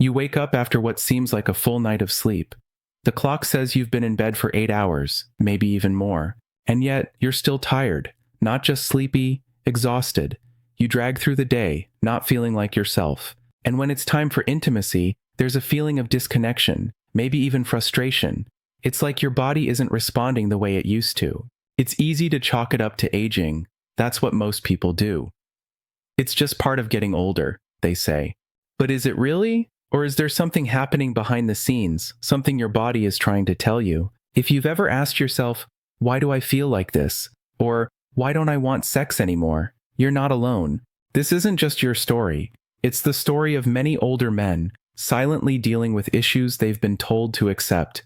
You wake up after what seems like a full night of sleep. The clock says you've been in bed for 8 hours, maybe even more, and yet you're still tired, not just sleepy, exhausted. You drag through the day, not feeling like yourself. And when it's time for intimacy, there's a feeling of disconnection, maybe even frustration. It's like your body isn't responding the way it used to. It's easy to chalk it up to aging. That's what most people do. It's just part of getting older, they say. But is it really? Or is there something happening behind the scenes, something your body is trying to tell you? If you've ever asked yourself, why do I feel like this? Or why don't I want sex anymore? You're not alone. This isn't just your story. It's the story of many older men, silently dealing with issues they've been told to accept.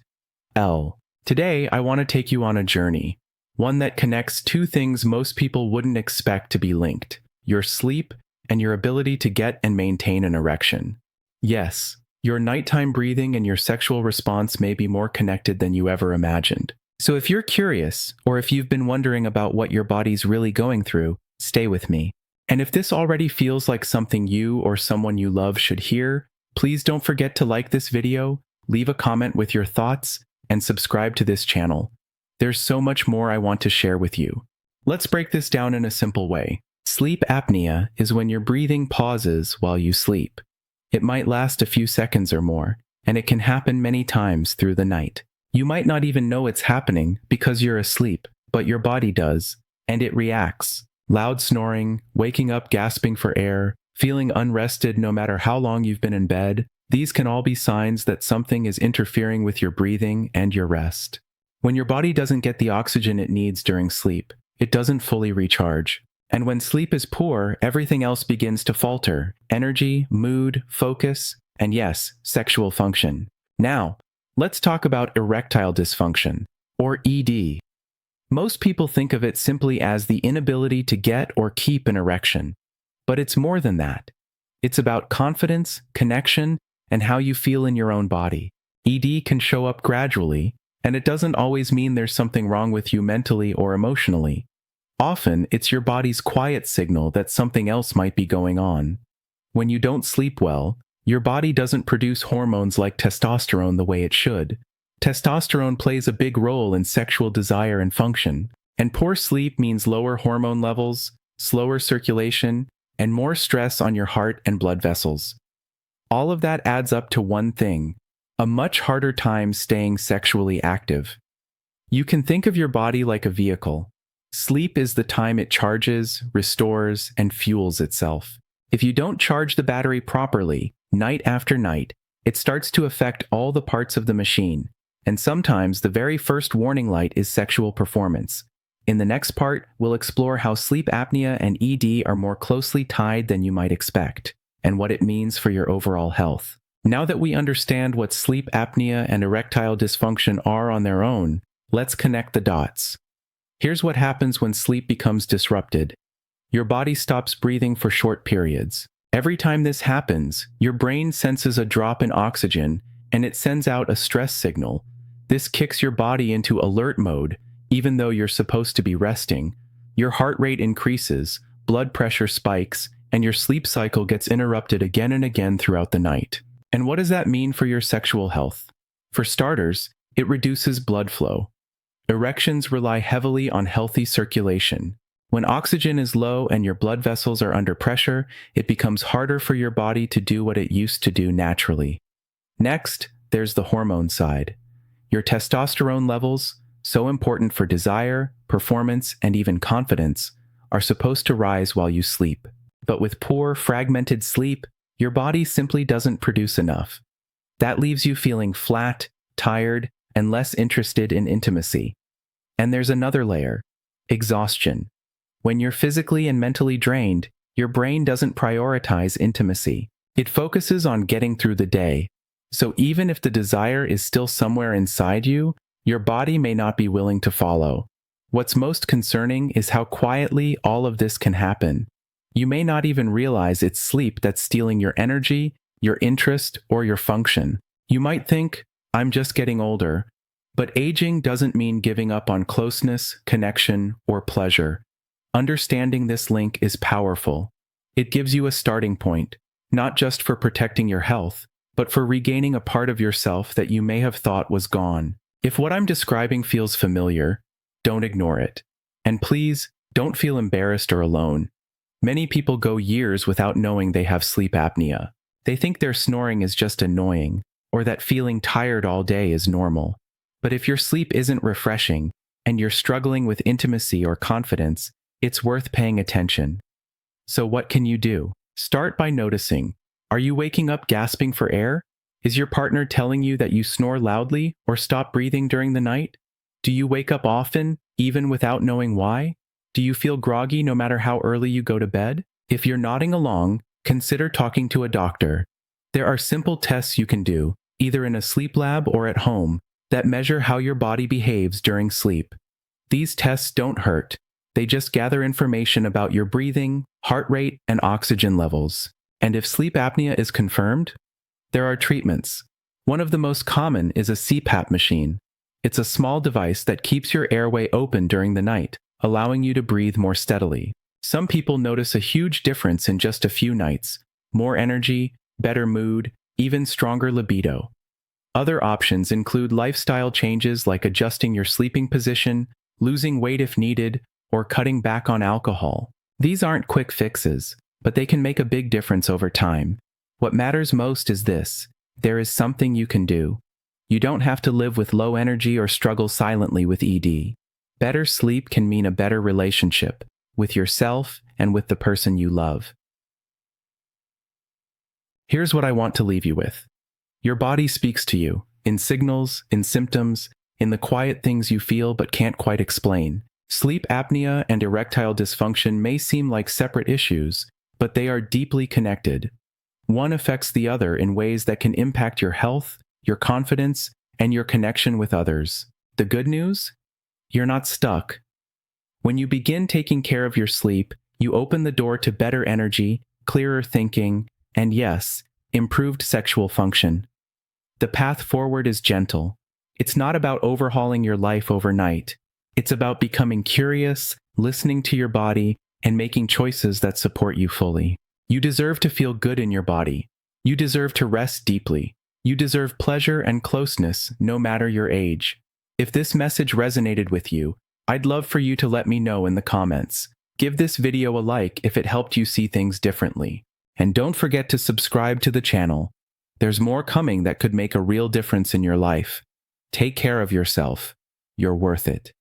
Today, I want to take you on a journey, one that connects two things most people wouldn't expect to be linked: your sleep and your ability to get and maintain an erection. Yes, your nighttime breathing and your sexual response may be more connected than you ever imagined. So if you're curious, or if you've been wondering about what your body's really going through, stay with me. And if this already feels like something you or someone you love should hear, please don't forget to like this video, leave a comment with your thoughts, and subscribe to this channel. There's so much more I want to share with you. Let's break this down in a simple way. Sleep apnea is when your breathing pauses while you sleep. It might last a few seconds or more, and it can happen many times through the night. You might not even know it's happening because you're asleep, but your body does, and it reacts. Loud snoring, waking up gasping for air, feeling unrested no matter how long you've been in bed, these can all be signs that something is interfering with your breathing and your rest. When your body doesn't get the oxygen it needs during sleep, it doesn't fully recharge. And when sleep is poor, everything else begins to falter: energy, mood, focus, and yes, sexual function. Now, let's talk about erectile dysfunction, or ED. Most people think of it simply as the inability to get or keep an erection. But it's more than that. It's about confidence, connection, and how you feel in your own body. ED can show up gradually, and it doesn't always mean there's something wrong with you mentally or emotionally. Often, it's your body's quiet signal that something else might be going on. When you don't sleep well, your body doesn't produce hormones like testosterone the way it should. Testosterone plays a big role in sexual desire and function, and poor sleep means lower hormone levels, slower circulation, and more stress on your heart and blood vessels. All of that adds up to one thing: a much harder time staying sexually active. You can think of your body like a vehicle. Sleep is the time it charges, restores, and fuels itself. If you don't charge the battery properly, night after night, it starts to affect all the parts of the machine. And sometimes the very first warning light is sexual performance. In the next part, we'll explore how sleep apnea and ED are more closely tied than you might expect, and what it means for your overall health. Now that we understand what sleep apnea and erectile dysfunction are on their own, let's connect the dots. Here's what happens when sleep becomes disrupted. Your body stops breathing for short periods. Every time this happens, your brain senses a drop in oxygen, and it sends out a stress signal. This kicks your body into alert mode, even though you're supposed to be resting. Your heart rate increases, blood pressure spikes, and your sleep cycle gets interrupted again and again throughout the night. And what does that mean for your sexual health? For starters, it reduces blood flow. Erections rely heavily on healthy circulation. When oxygen is low and your blood vessels are under pressure, it becomes harder for your body to do what it used to do naturally. Next, there's the hormone side. Your testosterone levels, so important for desire, performance, and even confidence, are supposed to rise while you sleep. But with poor, fragmented sleep, your body simply doesn't produce enough. That leaves you feeling flat, tired, and less interested in intimacy. And there's another layer: exhaustion. When you're physically and mentally drained, your brain doesn't prioritize intimacy. It focuses on getting through the day. So even if the desire is still somewhere inside you, your body may not be willing to follow. What's most concerning is how quietly all of this can happen. You may not even realize it's sleep that's stealing your energy, your interest, or your function. You might think, I'm just getting older. But aging doesn't mean giving up on closeness, connection, or pleasure. Understanding this link is powerful. It gives you a starting point, not just for protecting your health, but for regaining a part of yourself that you may have thought was gone. If what I'm describing feels familiar, don't ignore it. And please, don't feel embarrassed or alone. Many people go years without knowing they have sleep apnea. They think their snoring is just annoying, or that feeling tired all day is normal. But if your sleep isn't refreshing, and you're struggling with intimacy or confidence, it's worth paying attention. So what can you do? Start by noticing. Are you waking up gasping for air? Is your partner telling you that you snore loudly or stop breathing during the night? Do you wake up often, even without knowing why? Do you feel groggy no matter how early you go to bed? If you're nodding along, consider talking to a doctor. There are simple tests you can do, either in a sleep lab or at home, that measure how your body behaves during sleep. These tests don't hurt. They just gather information about your breathing, heart rate, and oxygen levels. And if sleep apnea is confirmed, there are treatments. One of the most common is a CPAP machine. It's a small device that keeps your airway open during the night, allowing you to breathe more steadily. Some people notice a huge difference in just a few nights: more energy, better mood, even stronger libido. Other options include lifestyle changes like adjusting your sleeping position, losing weight if needed, or cutting back on alcohol. These aren't quick fixes, but they can make a big difference over time. What matters most is this: there is something you can do. You don't have to live with low energy or struggle silently with ED. Better sleep can mean a better relationship with yourself and with the person you love. Here's what I want to leave you with. Your body speaks to you, in signals, in symptoms, in the quiet things you feel but can't quite explain. Sleep apnea and erectile dysfunction may seem like separate issues, but they are deeply connected. One affects the other in ways that can impact your health, your confidence, and your connection with others. The good news? You're not stuck. When you begin taking care of your sleep, you open the door to better energy, clearer thinking, and yes, improved sexual function. The path forward is gentle. It's not about overhauling your life overnight. It's about becoming curious, listening to your body, and making choices that support you fully. You deserve to feel good in your body. You deserve to rest deeply. You deserve pleasure and closeness, no matter your age. If this message resonated with you, I'd love for you to let me know in the comments. Give this video a like if it helped you see things differently. And don't forget to subscribe to the channel. There's more coming that could make a real difference in your life. Take care of yourself. You're worth it.